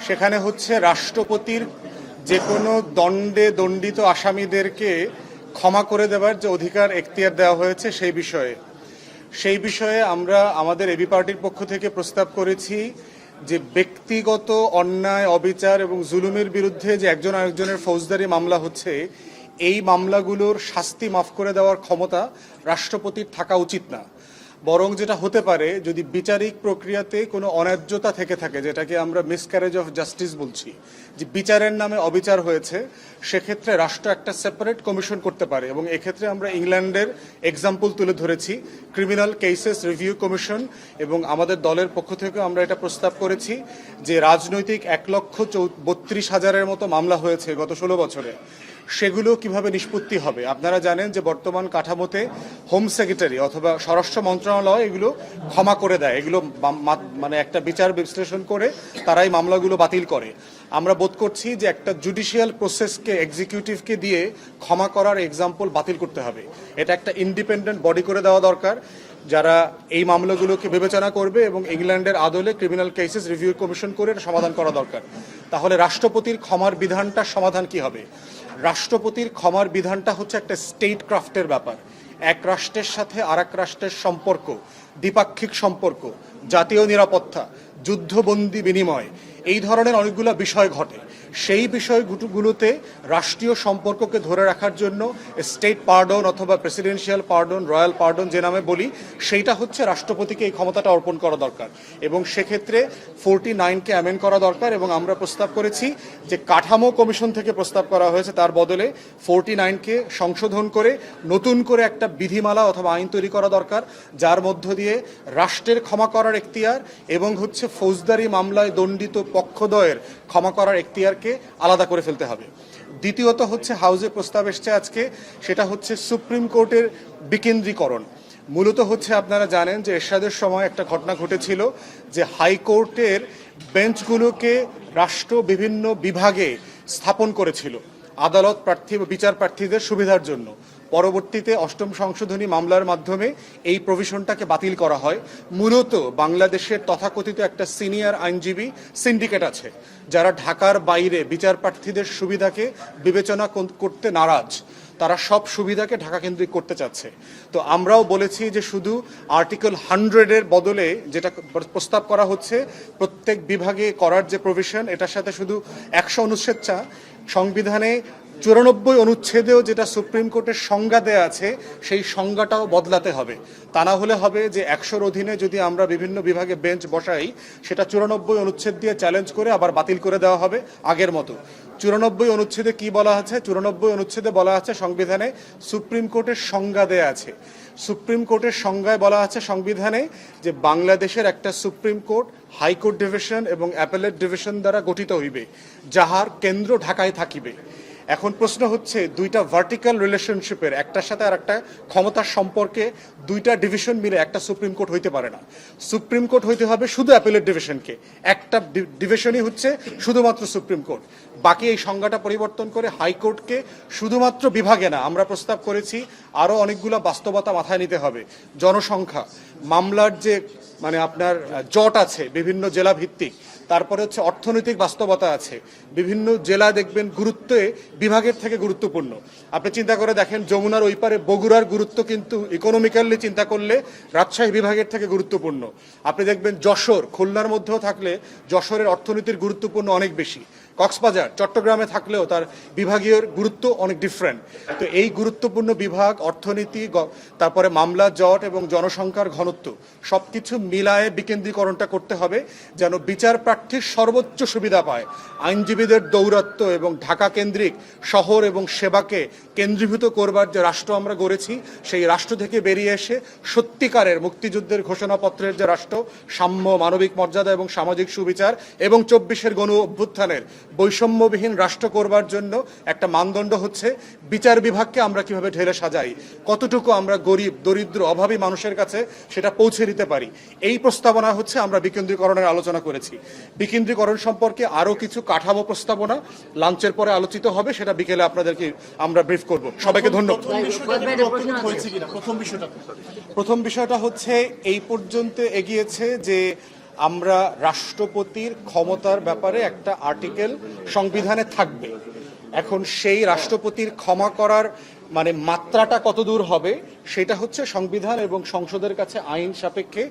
সেখানে হচ্ছে রাষ্ট্রপতির যে কোনো দণ্ডে দণ্ডিত আসামিদেরকে ক্ষমা করে দেওয়ার যে অধিকার এখতিয়ার দেওয়া হয়েছে সেই বিষয়ে আমরা আমাদের এবি পার্টির পক্ষ থেকে প্রস্তাব করেছি যে ব্যক্তিগত অন্যায়, অবিচার এবং জুলুমের বিরুদ্ধে যে একজন আরেকজনের ফৌজদারি মামলা হচ্ছে, এই মামলাগুলোর শাস্তি মাফ করে দেওয়ার ক্ষমতা রাষ্ট্রপতির থাকা উচিত না। বরং যেটা হতে পারে, যদি বিচারিক প্রক্রিয়াতে কোনো অন্যায্যতা থেকে থাকে, যেটাকে আমরা মিসক্যারেজ অফ জাস্টিস বলছি, যে বিচারের নামে অবিচার হয়েছে, সেক্ষেত্রে রাষ্ট্র একটা সেপারেট কমিশন করতে পারে। এবং এক্ষেত্রে আমরা ইংল্যান্ডের এক্সাম্পল তুলে ধরেছি, ক্রিমিনাল কেসেস রিভিউ কমিশন, এবং আমাদের দলের পক্ষ থেকে আমরা এটা প্রস্তাব করেছি যে রাজনৈতিক 1,32,000-এর মতো মামলা হয়েছে গত 16 বছরে, সেগুলো কিভাবে নিষ্পত্তি হবে। আপনারা জানেন যে বর্তমান কাঠামোতে হোম সেক্রেটারি অথবা স্বরাষ্ট্র মন্ত্রণালয় এগুলো ক্ষমা করে দেয়, এগুলো মানে একটা বিচার বিশ্লেষণ করে তারাই মামলাগুলো বাতিল করে। আমরা বোধ করছি যে একটা জুডিশিয়াল প্রসেসকে এক্সিকিউটিভকে দিয়ে ক্ষমা করার এক্সাম্পল বাতিল করতে হবে। এটা একটা ইন্ডিপেন্ডেন্ট বডি করে দেওয়া দরকার, যারা এই মামলাগুলোকে বিবেচনা করবে, এবং ইংল্যান্ডের আদলে ক্রিমিনাল কেসেস রিভিউ কমিশন করে এটা সমাধান করা দরকার। তাহলে রাষ্ট্রপতির ক্ষমার বিধানটার সমাধান কি হবে? রাষ্ট্রপতির ক্ষমার বিধানটা হচ্ছে একটা স্টেট ক্রাফটের ব্যাপার। এক রাষ্ট্রের সাথে আর এক রাষ্ট্রের সম্পর্ক, দ্বিপাক্ষিক সম্পর্ক, জাতীয় নিরাপত্তা, যুদ্ধবন্দী বিনিময়, এই ধরনের অনেকগুলো বিষয় ঘটে। সেই বিষয়গুলোতে রাষ্ট্রীয় সম্পর্ককে ধরে রাখার জন্য স্টেট পার্ডন অথবা প্রেসিডেন্সিয়াল পার্ডন, রয়্যাল পার্ডন যে নামে বলি, সেইটা হচ্ছে রাষ্ট্রপতিকে এই ক্ষমতাটা অর্পণ করা দরকার। এবং সেক্ষেত্রে 49-কে অ্যামেন্ড করা দরকার। এবং আমরা প্রস্তাব করেছি যে কাঠামো কমিশন থেকে প্রস্তাব করা হয়েছে, তার বদলে 49-কে সংশোধন করে নতুন করে একটা বিধিমালা অথবা আইন তৈরি করা দরকার, যার মধ্য দিয়ে রাষ্ট্রের ক্ষমা করার এখতিয়ার এবং হচ্ছে ফৌজদারি মামলায় দণ্ডিত পক্ষদ্বয়ের ক্ষমা করার এখতিয়ারকে আলাদা করে ফেলতে হবে। দ্বিতীয়ত হচ্ছে হাউজে প্রস্তাব এসছে আজকে, সেটা হচ্ছে সুপ্রিম কোর্টের বিকেন্দ্রীকরণ। মূলত হচ্ছে আপনারা জানেন যে এরশাদের সময় একটা ঘটনা ঘটেছিল যে হাইকোর্টের বেঞ্চগুলোকে রাষ্ট্র বিভিন্ন বিভাগে স্থাপন করেছিল আদালত প্রার্থী বা বিচার প্রার্থীদের সুবিধার জন্য। পরবর্তীতে 8ম সংশোধনী মামলার মাধ্যমে এই প্রভিশনটাকে বাতিল করা হয়। মূলত বাংলাদেশের তথাকথিত একটা সিনিয়র আইনজীবী সিন্ডিকেট আছে, যারা ঢাকার বাইরে বিচার প্রার্থীদের সুবিধাকে বিবেচনা করতে নারাজ। তারা সব সুবিধাকে ঢাকা কেন্দ্রিক করতে চাচ্ছে। তো আমরাও বলেছি যে শুধু আর্টিকেল 100-এর বদলে যেটা প্রস্তাব করা হচ্ছে, প্রত্যেক বিভাগে করার যে প্রভিশন, এটার সাথে শুধু 100 অনুচ্ছেদ সংবিধানে 94 অনুচ্ছেদেও যেটা সুপ্রিম কোর্টের সংজ্ঞা দেয়া আছে, সেই সংজ্ঞাটাও বদলাতে হবে। তা না হলে হবে যে 100-র অধীনে যদি আমরা বিভিন্ন বিভাগে বেঞ্চ বসাই, সেটা 94 অনুচ্ছেদ দিয়ে চ্যালেঞ্জ করে আবার বাতিল করে দেওয়া হবে আগের মতো। 94 অনুচ্ছেদে কি বলা আছে? 94 অনুচ্ছেদে বলা আছে সংবিধানে সুপ্রিম কোর্টের সংজ্ঞা দেয়া আছে। সুপ্রিম কোর্টের সংজ্ঞায় বলা আছে সংবিধানে যে বাংলাদেশের একটা সুপ্রিম কোর্ট হাইকোর্ট ডিভিশন এবং অ্যাপেলেট ডিভিশন দ্বারা গঠিত হইবে, যাহার কেন্দ্র ঢাকায় থাকিবে। এখন প্রশ্ন হচ্ছে, দুইটা ভার্টিক্যাল রিলেশনশিপের একটার সাথে আর একটা ক্ষমতার সম্পর্কে দুইটা ডিভিশন মিলে একটা সুপ্রিম কোর্ট হইতে পারে না। সুপ্রিম কোর্ট হইতে হবে শুধু অ্যাপেলেট ডিভিশনকে, একটা ডিভিশনই হচ্ছে শুধুমাত্র সুপ্রিম কোর্ট। বাকি এই সংজ্ঞাটা পরিবর্তন করে হাইকোর্টকে শুধুমাত্র বিভাগে না, আমরা প্রস্তাব করেছি আরও অনেকগুলো বাস্তবতা মাথায় নিতে হবে। জনসংখ্যা, মামলার যে আপনার জট আছে বিভিন্ন জেলা ভিত্তিক, তারপরে হচ্ছে অর্থনৈতিক বাস্তবতা আছে। বিভিন্ন জেলা দেখবেন গুরুত্বে বিভাগের থেকে গুরুত্বপূর্ণ। আপনি চিন্তা করে দেখেন, যমুনার ওই পারে বগুড়ার গুরুত্ব কিন্তু ইকোনমিক্যালি চিন্তা করলে রাজশাহী বিভাগের থেকে গুরুত্বপূর্ণ। আপনি দেখবেন যশোর, খুলনার মধ্যেও থাকলে যশোরের অর্থনীতির গুরুত্বপূর্ণ অনেক বেশি। কক্সবাজার, চট্টগ্রামে থাকলেও তার বিভাগীয় গুরুত্ব অনেক ডিফারেন্ট। তো এই গুরুত্বপূর্ণ বিভাগ, অর্থনীতি, তারপরে মামলা জট এবং জনসংখ্যার ঘনত্ব সবকিছু মিলায়ে বিকেন্দ্রীকরণটা করতে হবে, যেন বিচার প্রার্থীর সর্বোচ্চ সুবিধা পায়। আইনজীবীদের দৌরাত্ম্য এবং ঢাকা কেন্দ্রিক শহর এবং সেবাকে কেন্দ্রীভূত করবার যে রাষ্ট্র আমরা গড়েছি, সেই রাষ্ট্র থেকে বেরিয়ে এসে সত্যিকারের মুক্তিযুদ্ধের ঘোষণাপত্রের যে রাষ্ট্র, সাম্য, মানবিক মর্যাদা এবং সামাজিক সুবিচার এবং 24-এর গণ অভ্যুত্থানের বৈষম্যবিহীন রাষ্ট্র করবার জন্য একটা মানদণ্ড হচ্ছে বিচার বিভাগকে আমরা কিভাবে ঢেলে সাজাই, কতটুকু আমরা গরিব, দরিদ্র, অভাবী মানুষের কাছে সেটা পৌঁছে দিতে পারি। এই প্রস্তাবনা হচ্ছে আমরা বিকেন্দ্রীকরণের আলোচনা করেছি। বিকেন্দ্রীকরণ সম্পর্কে আরও কিছু কাঠামো প্রস্তাবনা লাঞ্চের পরে আলোচিত হবে, সেটা বিকেলে আপনাদেরকে আমরা ব্রিফ করব। সবাইকে ধন্যবাদ। প্রথম বিষয়টা হচ্ছে এই পর্যন্ত এগিয়েছে যে আমরা রাষ্ট্রপতির ক্ষমতার ব্যাপারে একটা আর্টিকেল সংবিধানে থাকবে। এখন সেই রাষ্ট্রপতির ক্ষমা করার মানে মাত্রাটা কত দূর হবে সেটা হচ্ছে সংবিধান এবং সংসদের কাছে আইন সাপেক্ষে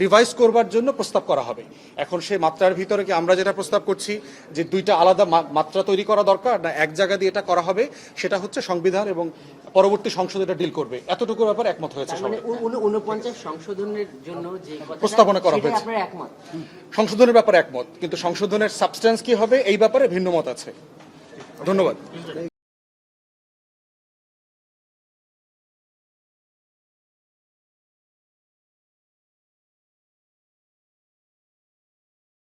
রিভাইজ করবার জন্য প্রস্তাব করা হবে। এখন সেই মাত্রার ভিতরে কি আমরা যেটা প্রস্তাব করছি যে দুইটা আলাদা মাত্রা তৈরি করা দরকার, না এক জায়গা দিয়ে এটা করা হবে, সেটা হচ্ছে সংবিধান এবং পরবর্তী সংসদ এটা ডিল করবে। এতটুকুর ব্যাপারে একমত হয়েছে সবাই। 49 সংশোধনের জন্য যে প্রস্তাবনা করা হয়েছে আপনারা একমত? সংশোধনের ব্যাপারে একমত, কিন্তু সংশোধনের সাবস্টেন্স কি হবে এই ব্যাপারে ভিন্ন মত আছে। ধন্যবাদ।